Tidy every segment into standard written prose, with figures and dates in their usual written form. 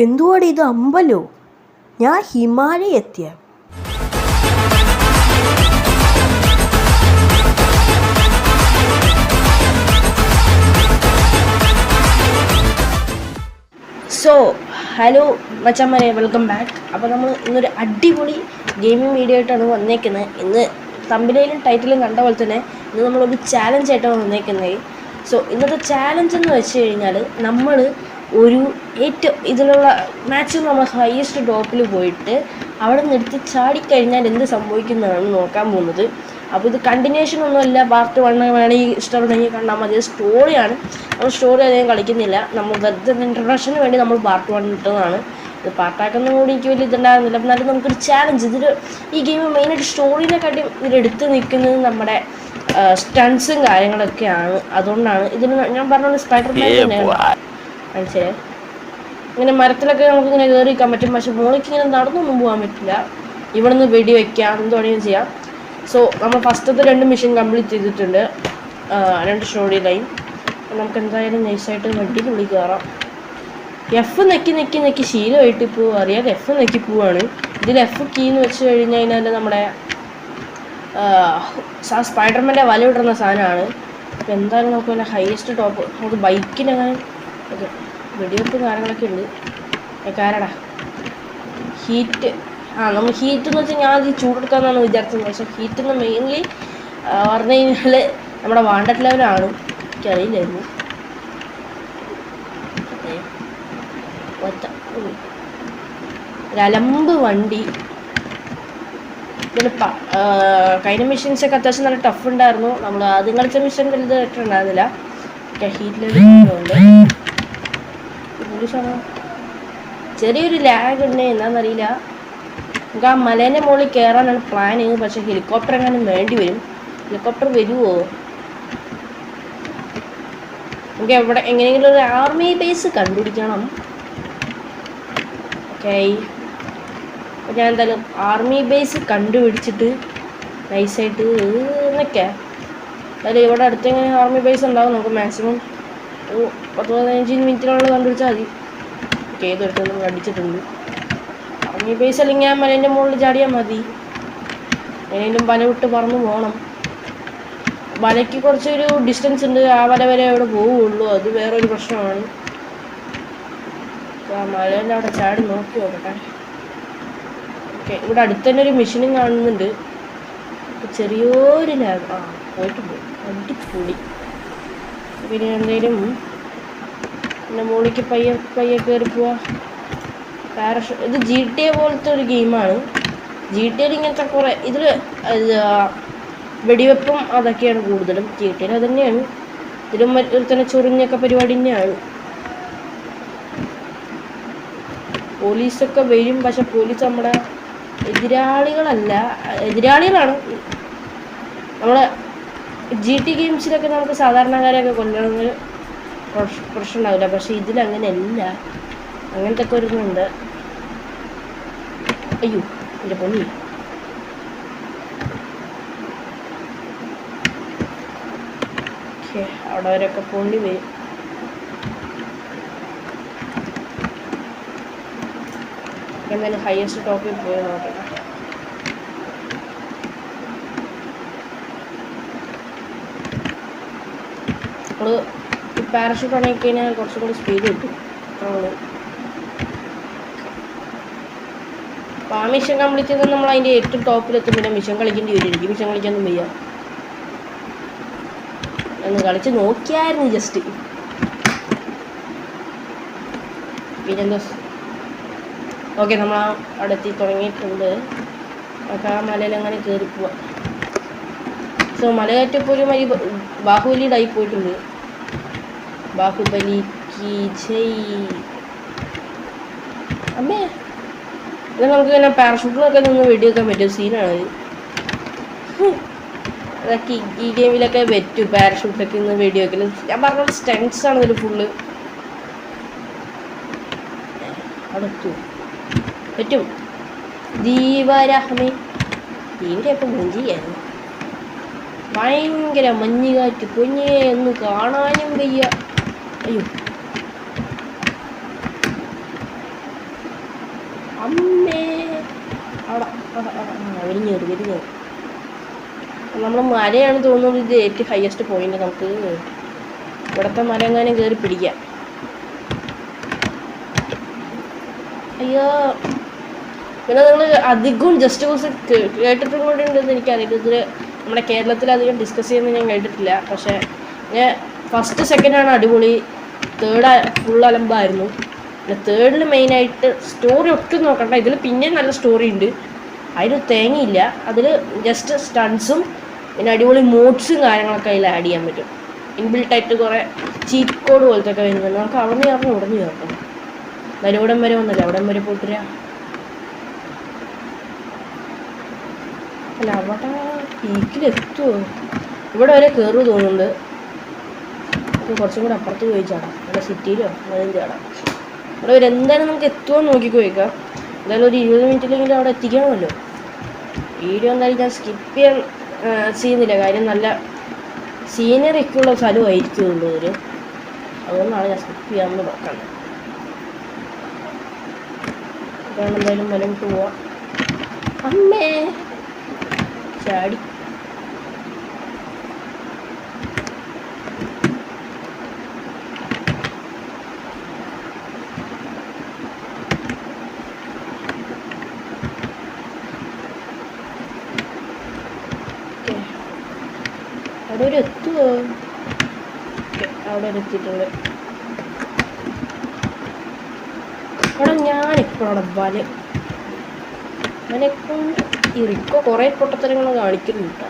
എന്തുവാടി ഇത് അമ്പലോ? ഞാൻ ഹിമാലയ എത്തിയ. ഹലോ മച്ചന്മാരെ, വെൽക്കം ബാക്ക്. അപ്പോൾ നമ്മൾ ഇന്നൊരു അടിപൊളി ഗെയിമിംഗ് വീഡിയോ ആയിട്ടാണ് വന്നേക്കുന്നത്. ഇന്ന് തമ്പിലേലും ടൈറ്റിലും കണ്ട പോലെ തന്നെ ഇന്ന് നമ്മളൊരു ചാലഞ്ച് ആയിട്ടാണ് വന്നേക്കുന്നത്. ഇന്നത്തെ ചാലഞ്ച് എന്ന് വെച്ച് കഴിഞ്ഞാൽ നമ്മൾ ഒരു ഏറ്റവും ഇതിലുള്ള മാക്സിമം നമ്മൾ ഹയസ്റ്റ് ടോപ്പിൽ പോയിട്ട് അവിടെ നിന്ന് എടുത്ത് ചാടിക്കഴിഞ്ഞാൽ എന്ത് സംഭവിക്കുന്നതാണ് നോക്കാൻ പോകുന്നത്. അപ്പോൾ ഇത് കണ്ടിന്യൂഷൻ ഒന്നുമല്ല, പാർട്ട് 1 വേണമെങ്കിൽ ഇഷ്ടമുണ്ടെങ്കിൽ കണ്ടാൽ മതി. സ്റ്റോറിയാണ്, നമ്മൾ സ്റ്റോറി അധികം കളിക്കുന്നില്ല. നമ്മൾ വെറുതെ ഇൻട്രൊഡക്ഷന് വേണ്ടി നമ്മൾ പാർട്ട് 1 ഇട്ടതാണ്. ഇത് പാർട്ടാക്കുന്ന കൂടി എനിക്ക് വലിയ ഇതുണ്ടായിരുന്നില്ല. എന്നാലും നമുക്കൊരു ചാലഞ്ച്. ഈ ഗെയിം മെയിനായിട്ട് സ്റ്റോറിനെക്കാട്ടിയും ഇതിലെടുത്ത് നിൽക്കുന്നത് നമ്മുടെ സ്റ്റൺസും കാര്യങ്ങളൊക്കെയാണ്. അതുകൊണ്ടാണ് ഇതിന് ഞാൻ പറഞ്ഞ സ്പൈഡർമാൻ തന്നെ മനസ്സിലായി. ഇങ്ങനെ മരത്തിലൊക്കെ നമുക്കിങ്ങനെ കയറി നിൽക്കാൻ പറ്റും, പക്ഷെ മോളിക്ക് ഇങ്ങനെ നടന്നൊന്നും പോകാൻ പറ്റില്ല. ഇവിടെ നിന്ന് വെടി വയ്ക്കാം, എന്ത് വേണമെങ്കിലും ചെയ്യാം. നമ്മൾ ഫസ്റ്റത്തെ 2 മിഷൻ കംപ്ലീറ്റ് ചെയ്തിട്ടുണ്ട്, 2 സ്റ്റോറി ലൈൻ. നമുക്ക് എന്തായാലും നൈസായിട്ട് വണ്ടിയിനുള്ളിൽ കയറാം. എഫ് നെക്കി ശീലമായിട്ട് ഇപ്പോൾ അറിയാതെ എഫ് നെക്കി പോവാണ്. ഇതിൽ എഫ് കീ എന്ന് വെച്ച് കഴിഞ്ഞ് കഴിഞ്ഞാൽ നമ്മുടെ സ്പൈഡർമാൻ്റെ വല ഇടുന്ന സാധനമാണ്. അപ്പോൾ എന്തായാലും നമുക്ക് പിന്നെ ഹൈയസ്റ്റ് ടോപ്പ് നമുക്ക് ബൈക്കിനങ്ങനെ ഓക്കെ വെടിവെപ്പ് കാര്യങ്ങളൊക്കെ ഉണ്ട്. കാരടാ ഹീറ്റ് നമ്മൾ ഹീറ്റ് എന്ന് വെച്ചാൽ ഞാൻ അത് ചൂടെടുക്കാമെന്നാണ് വിചാരിച്ചത്. പക്ഷേ ഹീറ്റ് എന്ന് മെയിൻലി പറഞ്ഞു കഴിഞ്ഞാൽ നമ്മുടെ വാണ്ടഡ് ലെവലാണ്. എനിക്കറിയില്ലായിരുന്നു. ഒരലമ്പ് വണ്ടി. ഇതിൽ കഴിഞ്ഞ മിഷൻസൊക്കെ അത്യാവശ്യം നല്ല ടഫ് ഉണ്ടായിരുന്നു. നമ്മൾ ആദ്യം കളിച്ച മിഷൻ വലുതായിട്ടുണ്ടായിരുന്നില്ല. ഹീറ്റിലുണ്ട് ചെറിയൊരു ലാഗ് ഉണ്ട്, എന്താണെന്നറിയില്ല. നമുക്ക് ആ മലേൻ്റെ മുകളിൽ കയറാനാണ് പ്ലാന്. പക്ഷെ ഹെലികോപ്റ്റർ എങ്ങാനും വേണ്ടി വരും. ഹെലികോപ്റ്റർ വരുമോ? നമുക്ക് എങ്ങനെയെങ്കിലും ഒരു ആർമി ബേസ് കണ്ടുപിടിക്കണം. ഓക്കെ, അപ്പോൾ ഞാൻ എന്തായാലും ആർമി ബേസ് കണ്ടുപിടിച്ചിട്ട് നൈസായിട്ട് എന്നൊക്കെ അതായത് ഇവിടെ അടുത്തെങ്ങനെ ആർമി ബേസ് ഉണ്ടാവും. നമുക്ക് മാക്സിമം ഒരു 10-15 മിനിറ്റിനുള്ള കണ്ടുപിടിച്ചാൽ മതി. ഓക്കെ, ഏതൊരുത്തും നമ്മൾ അടിച്ചിട്ടുണ്ട്. ആർമി ബേസ് അല്ലെങ്കിൽ ഞാൻ മലേൻ്റെ മുകളിൽ ചാടിയാൽ മതി. എങ്ങനെയും വല വിട്ട് പറന്ന് പോകണം. വലയ്ക്ക് കുറച്ചൊരു ഡിസ്റ്റൻസ് ഉണ്ട്, ആ വല വരെ അവിടെ പോവുള്ളൂ. അത് വേറൊരു പ്രശ്നമാണ്. ആ മലേൻ്റെ അവിടെ ചാടി നോക്കി നോക്കട്ടെ. ഓക്കെ, ഇവിടെ അടുത്ത് തന്നെ ഒരു മെഷീനും കാണുന്നുണ്ട്. ചെറിയൊരു ലാഗ് പോയിട്ടുണ്ട്. അടിപൊളി. പിന്നെ എന്തെങ്കിലും പിന്നെ മുകളിലേക്ക് പയ്യെ കയറി പോവാ. ഇത് GTA പോലത്തെ ഒരു ഗെയിമാണ്. GTA ഇങ്ങനത്തെ കുറേ ഇതിൽ വെടിവെപ്പും അതൊക്കെയാണ് കൂടുതലും. GTA അത് തന്നെയാണ്. ഇതിലും ഒരു തന്നെ ചൊറിഞ്ഞൊക്കെ പരിപാടി തന്നെയാണ്. പോലീസൊക്കെ വരും, പക്ഷെ പോലീസ് നമ്മുടെ എതിരാളികളാണ്. നമ്മളെ GT ഗെയിംസിലൊക്കെ നമുക്ക് സാധാരണക്കാരെയൊക്കെ കൊല്ലണമെങ്കിൽ പ്രശ്നം ഉണ്ടാവില്ല. പക്ഷെ ഇതിലങ്ങനെയല്ല. അങ്ങനത്തെ ഒക്കെ ഒരുന്നുണ്ട്. അയ്യോ എൻ്റെ പൊന്നി. ഓക്കെ, അവിടെ വരെയൊക്കെ പോണ്ടി വരും. എന്തായാലും ഹയസ്റ്റ് ടോപ്പിൽ പോയി നോക്കണം. നമ്മൾ പാരഷൂട്ട് ആണെങ്കിൽ കഴിഞ്ഞാൽ കുറച്ചും കൂടി സ്പീഡ് കിട്ടും. അത്രയുള്ളൂ. അപ്പോൾ ആ മിഷൻ കംപ്ലീറ്റ് ചെയ്താൽ നമ്മൾ അതിൻ്റെ ഏറ്റവും ടോപ്പിലെത്തും. പിന്നെ മിഷൻ കളിക്കേണ്ടി വരും. എനിക്ക് മിഷൻ കളിക്കാനൊന്നും വയ്യ. ഒന്ന് കളിച്ച് നോക്കിയായിരുന്നു ജസ്റ്റ്. പിന്നെന്തോ ഓക്കെ, നമ്മൾ അവിടെ എത്തി തുടങ്ങിയിട്ടുണ്ട്. അപ്പോൾ ആ മലയിൽ അങ്ങനെ കയറി പോവാം. മല കയറ്റപ്പോൾ ഒരു മരി ബാഹുബലിയുടെ ആയി പോയിട്ടുണ്ട്. ബാഹുബലി കി ജയ്. അമ്മേ, ഇത് നമുക്ക് ഇങ്ങനെ പാരഷൂട്ടിലൊക്കെ നിന്ന് വെടിവെക്കാൻ പറ്റും സീനാണ്. അതൊക്കെ ഈ ഗെയിമിലൊക്കെ പറ്റും. പാരഷൂട്ടൊക്കെ നിന്ന് വെടിവെക്കൽ ഞാൻ പറഞ്ഞ സ്റ്റൺസ് ആണ് ഇതിൽ ഫുള്ള്. അവിടെ പറ്റും. ദീപാരാഹമേ ഇതിൻ്റെയൊക്കെ മഞ്ചിയായിരുന്നു. ഭയങ്കര മഞ്ഞുകാറ്റ്. പൊഞ്ഞേ ഒന്ന് കാണാനും വയ്യ. അയ്യോ അമ്മേ അവിടെ വിരിഞ്ഞേറി നമ്മൾ മലയാണ് തോന്നുന്നത്. ഇത് ഏറ്റവും ഹയസ്റ്റ് പോയിന്റ്. നമുക്ക് ഇവിടുത്തെ മല എങ്ങാനും കയറി പിടിക്കാം. അയ്യോ, പിന്നെ നിങ്ങൾ അധികവും ജസ്റ്റ് കോസ് കേട്ടിട്ടും കൂടെ ഉണ്ടെന്ന് എനിക്കറിയില്ല. ഇതിൽ നമ്മുടെ കേരളത്തിൽ അധികം ഡിസ്കസ് ചെയ്യുന്നത് ഞാൻ കേട്ടിട്ടില്ല. പക്ഷേ ഞാൻ ഫസ്റ്റ് സെക്കൻഡാണ് അടിപൊളി, തേർഡ് ഫുൾ അലമ്പായിരുന്നു. പിന്നെ തേർഡിൽ മെയിനായിട്ട് സ്റ്റോറി ഒട്ടും നോക്കണ്ട. ഇതിൽ പിന്നെ നല്ല സ്റ്റോറി ഉണ്ട്, അതിന് തേങ്ങയില്ല. അതിൽ ജസ്റ്റ് സ്റ്റൺസും പിന്നെ അടിപൊളി മോഡ്സും കാര്യങ്ങളൊക്കെ അതിൽ ആഡ് ചെയ്യാൻ പറ്റും. ഇൻബിൽട്ടായിട്ട് കുറേ ചീറ്റ് കോഡ് പോലത്തെ ഒക്കെ വരുന്നുണ്ട്. നമുക്ക് അവിടെ നിന്ന് ഉടഞ്ഞു നോക്കണം. എന്നാലും ഇവിടം വരെ ഒന്നല്ല, അവിടം വരെ പോയിട്ടില്ല. അല്ല, അവിടെ പീക്കിലെത്തുമോ? ഇവിടെ വരെ കയറുമോ തോന്നുന്നുണ്ട്. നമുക്ക് കുറച്ചും കൂടെ അപ്പുറത്ത് പോയി ചാടാം. ഇവിടെ സിറ്റിയിലോ അതെയും ചാടാം. ഇവിടെ വരെ എന്തായാലും നമുക്ക് എത്തുമോ നോക്കിക്കോ വയ്ക്കാം. എന്തായാലും ഒരു 20 മിനിറ്റിലെങ്കിലും അവിടെ എത്തിക്കണമല്ലോ. വീഡിയോ എന്തായാലും ഞാൻ സ്കിപ്പ് ചെയ്യാൻ ചെയ്യുന്നില്ല. കാര്യം നല്ല സീനറിയൊക്കെയുള്ള സ്ഥലമായിരിക്കുമല്ലോ ഒരു, അതുകൊണ്ടാണ് ഞാൻ സ്കിപ്പ് ചെയ്യാമെന്ന് നോക്കുന്നത്. അതാണ് എന്തായാലും മലമുട്ട് പോവാം. അമ്മേ ചാടി. അവിടെ ഒരു എത്തുമോ? അവിടെ ഒരു എത്തിയിട്ടുണ്ട്. അവിടെ ഞാനിപ്പോഴവിടെ അവനെക്കൊണ്ട് ഈ റിക്കോ കുറേ പൊട്ടത്തരങ്ങൾ കാണിക്കുന്നുണ്ട് കേട്ടോ.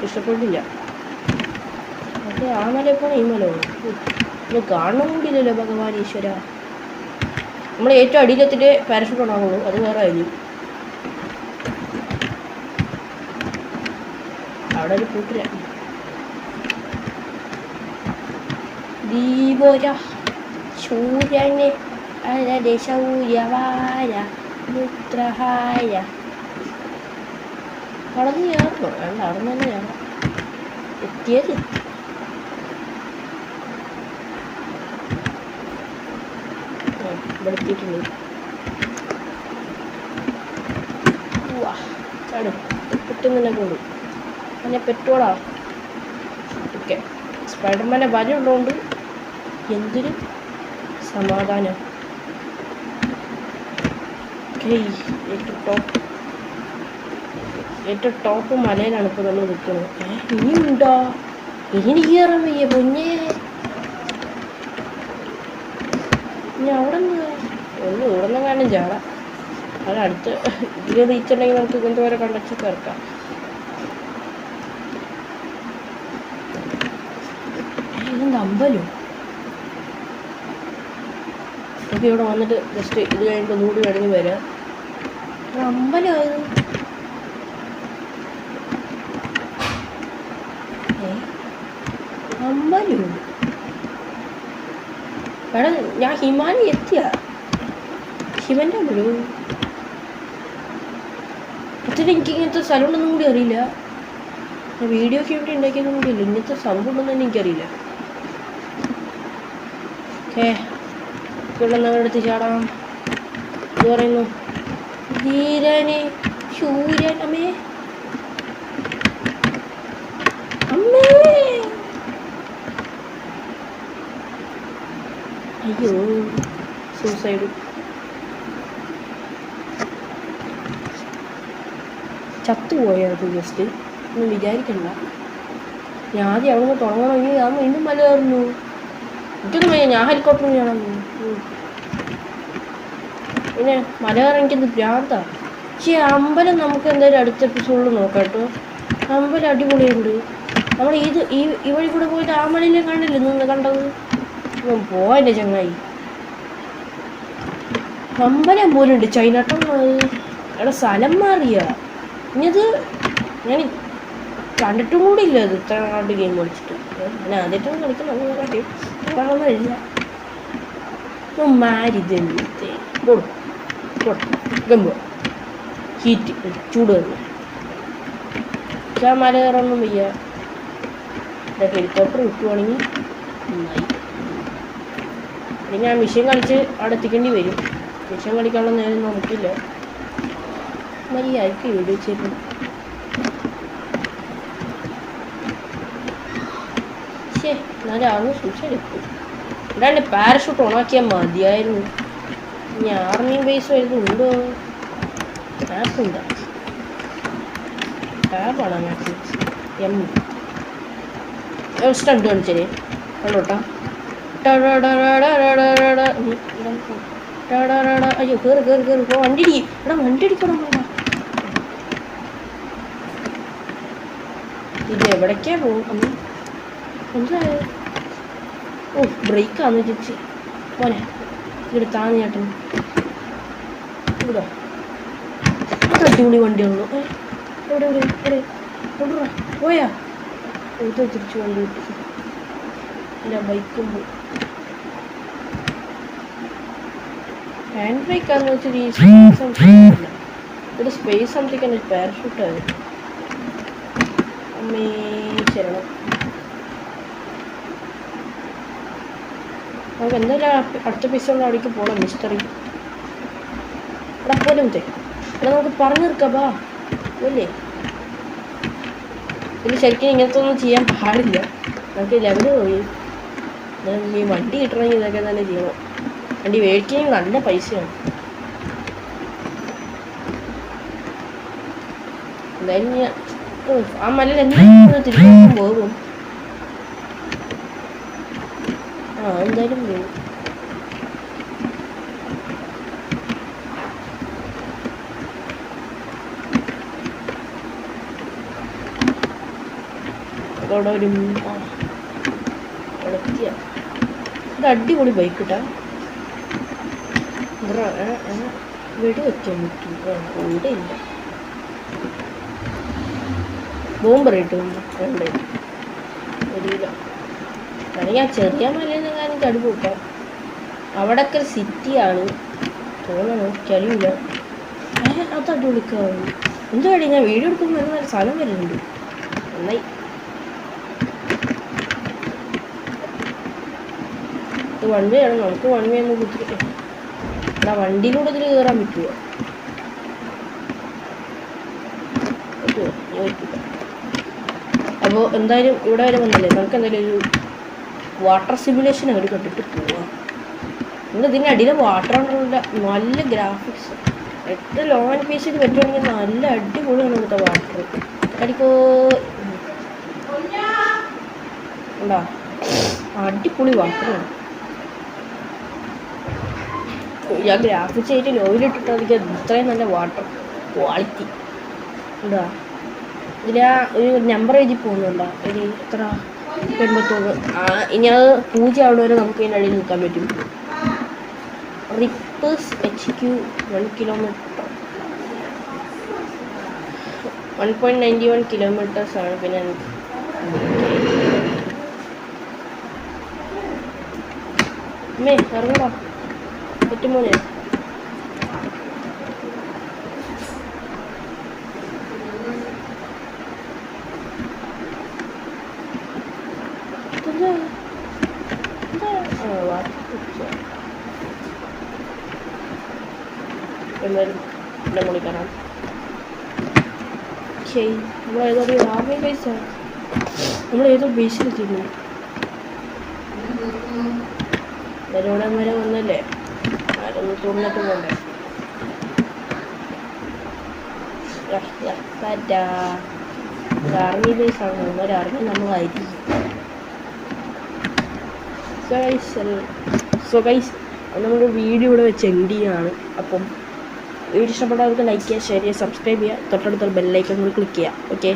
ഇഷ്ടപ്പെട്ടില്ല. പക്ഷേ ആ മല ഇപ്പോൾ ഈ മല ഒന്ന് കാണണം കൂടിയില്ലല്ലോ ഭഗവാൻ ഈശ്വര. നമ്മൾ ഏറ്റവും അടിയിലെത്തിട്ട് പാരഷൂട്ട് ഉണ്ടാകുള്ളൂ, അത് വേറെ ആയിരിക്കും. അവിടെ ഒരു കൂട്ടില്ല. ദീപോര സൂര്യനെ ശൗര്യവാര മുദ്രഹായ. കടന്ന് ചേർന്നോ? വേണ്ട, അവിടെ നിന്ന് തന്നെ ചേർന്നു. എത്തിയത് ഇവിടെ എത്തിയിട്ടുണ്ട്. ചാട്, പെട്ടെന്ന് കൂടും. അങ്ങനെ പെട്ടോടാ. ഓക്കെ, സ്പൈഡർമാൻ്റെ വല ഉള്ളതുകൊണ്ട് എന്തൊരു സമാധാനം. ഏറ്റവും ടോപ്പ് മലയിലാണ് ഇപ്പോൾ നമ്മൾ നിൽക്കുന്നത്. ഇനിയുണ്ടോ? ഇനി കയറാൻ വയ്യ പൊന്നേ. ഇനി അവിടെ നിന്ന് ഇവിടെ നിന്ന് കാണും ചാടാം. അത് അടുത്ത് ഇതിൽ റീച്ചുണ്ടെങ്കിൽ നമുക്ക് ഇങ്ങനത്തെ ഓരോ കണ്ടക്ടൊക്കെ ഇറക്കാം. ഇതെന്താ അമ്പലോ? നമുക്ക് ഇവിടെ വന്നിട്ട് ജസ്റ്റ് ഇത് കഴിഞ്ഞിട്ട് ഒന്നുകൂടി കഴിഞ്ഞ് വരാം. അമ്പലം അത് അമ്പലോ? എടാ, ഞാൻ ഹിമാലയ എത്തിയ ശിവൻ്റെ അമ്പലോ? എന്നിട്ട് എനിക്ക് ഇങ്ങനത്തെ സ്ഥലം ഉണ്ടെന്നും കൂടി അറിയില്ല. ഞാൻ വീഡിയോയ്ക്ക് വേണ്ടി ഉണ്ടാക്കിയതൊന്നും കൂടി ഇല്ല. ഇങ്ങനത്തെ സംഭവം ഉണ്ടെന്ന് തന്നെ എനിക്കറിയില്ല. ഓക്കേ, ഇവിടെ നമ്മളെടുത്ത് ചാടാം. ഇത് പറയുന്നു ധീരനെ ശൂരൻ. അമ്മേ അമ്മേ, അയ്യോ, സൂസൈഡ്. ചത്തുപോയത് ജസ്റ്റ് ഒന്നും വിചാരിക്കണ്ട. ഞാൻ ആദ്യം അവിടെ നിന്ന് തുടങ്ങണമെങ്കിൽ ഞാൻ വീണ്ടും മല കയറുന്നു. എനിക്കൊന്നും വയ്യ, ഞാൻ ഹെലികോപ്റ്റർ ചെയ്യണം. പിന്നെ മല കയറാൻ എനിക്കെന്ത് ഭ്രാന്താ. പക്ഷേ അമ്പലം നമുക്ക് എന്തായാലും അടുത്ത എപ്പിസോഡിൽ നോക്കാം കേട്ടോ. അമ്പലം അടിപൊളിയുണ്ട്. നമ്മൾ ഈ വഴി കൂടെ പോയിട്ട് ആ മലയിലെ കണ്ടില്ലേ നിന്ന് കണ്ടത്? പോവാൻ്റെ ചങ്ങായി. അമ്പലം പോലുണ്ട്. ചൈന ടൗൺ അവിടെ സ്ഥലം മാറിയ. ഇനിയത് ഞാൻ കണ്ടിട്ടും കൂടി ഇല്ല. അത് ഇത്ര നാട് ഗെയിം കളിച്ചിട്ട് ഞാൻ ആദ്യമായിട്ടും കളിക്കുന്ന കാട്ടി കാണുന്നില്ല. മാരിതേ ഗമ്പോ ഹീറ്റ് ചൂട് തന്നെ. പക്ഷെ ആ മല കയറൊന്നും വയ്യ. ഹെലികോപ്റ്റർ കിട്ടുവാണെങ്കിൽ നന്നായി. പിന്നെ ഞാൻ മെഷീൻ കളിച്ച് അവിടെ എത്തിക്കേണ്ടി വരും. മിഷൻ കളിക്കാനുള്ള നേരം നമുക്കില്ല. മര്യാദയ്ക്ക് വീഡിയോ ചെയ്തു. ശേ എന്നാലും ആർമി സൂക്ഷിച്ചെടുക്കും. ഇടാണ്ട് പാരഷൂട്ട് ഓണാക്കിയാൽ മതിയായിരുന്നു. ഇനി ആർമി ബേസ് വരുന്നുണ്ടോ? മാപ്പുണ്ടോ? ടാബാണോ മാപ്പ്? സ്റ്റണ്ട് കാണിച്ചേ കണ്ടോട്ടാ. അയ്യോ കയറി കയറി കയറി പോ. വണ്ടി എടാ വണ്ടി അടിക്കണം. ഇത് എവിടേക്കാ പോകും? എന്തായാലും ഓ ബ്രേക്കാന്ന് ചേച്ചി മോനെ ഇവിടെ താന്ന് ചേട്ടൻ. ഇവിടെ അടിപൊളി വണ്ടിയാണല്ലോ. എവിടെ എവിടെ എവിടെ കൊണ്ടുപോടാ പോയാ ഇത് തിരിച്ചു വണ്ടി കിട്ടി. ഇല്ല ബൈക്കും പോയി. ഹാൻഡ് ബ്രേക്കാന്ന് വെച്ചാൽ ഈ സംതിങ് ഒരു സ്പേസ് സംതിങ് എൻ്റെ പാരഷൂട്ടാണ്. അമ്മേ ശരണം. നമുക്ക് എന്തായാലും അടുത്ത എപ്പിസോഡിൽ അവിടേക്ക് പോകണം. മിസ്റ്ററി അവിടെ പോലെ മുത്തേ അവിടെ നമുക്ക് പറഞ്ഞു തീർക്കാം. ബാ അല്ലേ പിന്നെ ശരിക്കും ഇങ്ങനത്തെ ഒന്നും ചെയ്യാൻ പാടില്ല. നമുക്ക് ലെവല് പോയി ഈ വണ്ടി കിട്ടണമെങ്കിൽ ഇതൊക്കെ തന്നെ ചെയ്യണം. വണ്ടി മേടിക്കുകയും നല്ല പൈസയാണ്. എന്തായാലും ഞാൻ ആ മലയിൽ എന്തായാലും തിരിച്ചു പോകും. എന്തായാലും പോകും. അവിടെ ഒരു ഇളക്കിയ ഇത് അടിപൊളി ബൈക്ക് കിട്ടാ. വെടി വയ്ക്കാൻ പറ്റും. ഇവിടെ ഇല്ല ബോംബർ കിട്ടും. വേണ്ടേ വരില്ല. അല്ലെങ്കിൽ ആ ചെറിയ മലയെന്ന കാര്യം ചടി പോക്കാം. അവിടെയൊക്കെ ഒരു സിറ്റിയാണ് തോന്നണം. ചടിയില്ല. അത് അടിപൊളിക്കാവും. എന്താ കാര്യം ഞാൻ വീഡിയോ എടുക്കുമ്പോൾ നല്ല സ്ഥലം വരുന്നുണ്ട്. നന്നായി. ഇത് വൺ വേ ആണ്. നമുക്ക് വൺ വേ ഒന്ന് കുത്തിരിക്കാം. എന്നാ വണ്ടിയിലൂടെ ഇതിൽ കയറാൻ പറ്റുമോ? അപ്പോൾ എന്തായാലും ഇവിടെ വരെ വന്നില്ലേ, നമുക്ക് എന്തായാലും ഒരു വാട്ടർ സിമുലേഷൻ അങ്ങോട്ട് കണ്ടിട്ട് പോവാം. നിങ്ങൾ ഇതിൻ്റെ അടിയിൽ വാട്ടർ ഉള്ള നല്ല ഗ്രാഫിക്സ് ഏറ്റവും ലോങ് ആൻഡ് പീസ് ചെയ്ത് പറ്റുവാണെങ്കിൽ നല്ല അടിപൊളിയാണ് ഇവിടുത്തെ വാട്ടർ. അടിക്കോ ഉണ്ടോ? അടിപൊളി വാട്ടറാണ്. ഞാൻ ഗ്രാഫിക്സ് ആയിട്ട് ലോയിലിട്ടിട്ട് എനിക്ക് ഇത്രയും നല്ല വാട്ടർ ക്വാളിറ്റി ഉണ്ടോ? ഇതിൽ ഒരു നമ്പർ എഴുതി പോകുന്നുണ്ടോ? ഒരു എത്ര 81. ഇനി അത് 0 ആവുന്ന വരെ നമുക്ക് ഇതിൻ്റെ അടിയിൽ നിൽക്കാൻ പറ്റും. റിപ്പേഴ്സ് HQ 1 കിലോമീറ്റർ 1.91 കിലോമീറ്റേഴ്സ് ആണ്. പിന്നെ അമ്മേ ഇറങ്ങടാ പറ്റുമോനെ. എന്തായാലും എൻ്റെ മുകളിൽ കാണാം. ശരി നമ്മളേതോ ഒരു ആർമി ബേസാണ്. നമ്മളേതോ ബേസിലെത്തിയിരുന്നു. ഇവിടെ വരെ വന്നല്ലേ ആരൊന്ന് തുറന്നിട്ട് പോകണ്ടേ. ആർമി ബേസാണ്. ഒരു ആർമി നമ്മളായിരിക്കും. സോ ഗൈസ് നമ്മുടെ വീഡിയോ ഇവിടെ വെച്ച് എൻഡ് ചെയ്യുകയാണ്. അപ്പം വീഡിയോ ഇഷ്ടപ്പെട്ടവർക്ക് ലൈക്ക് ചെയ്യുക, ഷെയർ ചെയ്യുക, സബ്സ്ക്രൈബ് ചെയ്യുക, തൊട്ടടുത്തുള്ള ബെല്ലൈക്കൺ കൂടി ക്ലിക്ക് ചെയ്യുക. ഓക്കെ.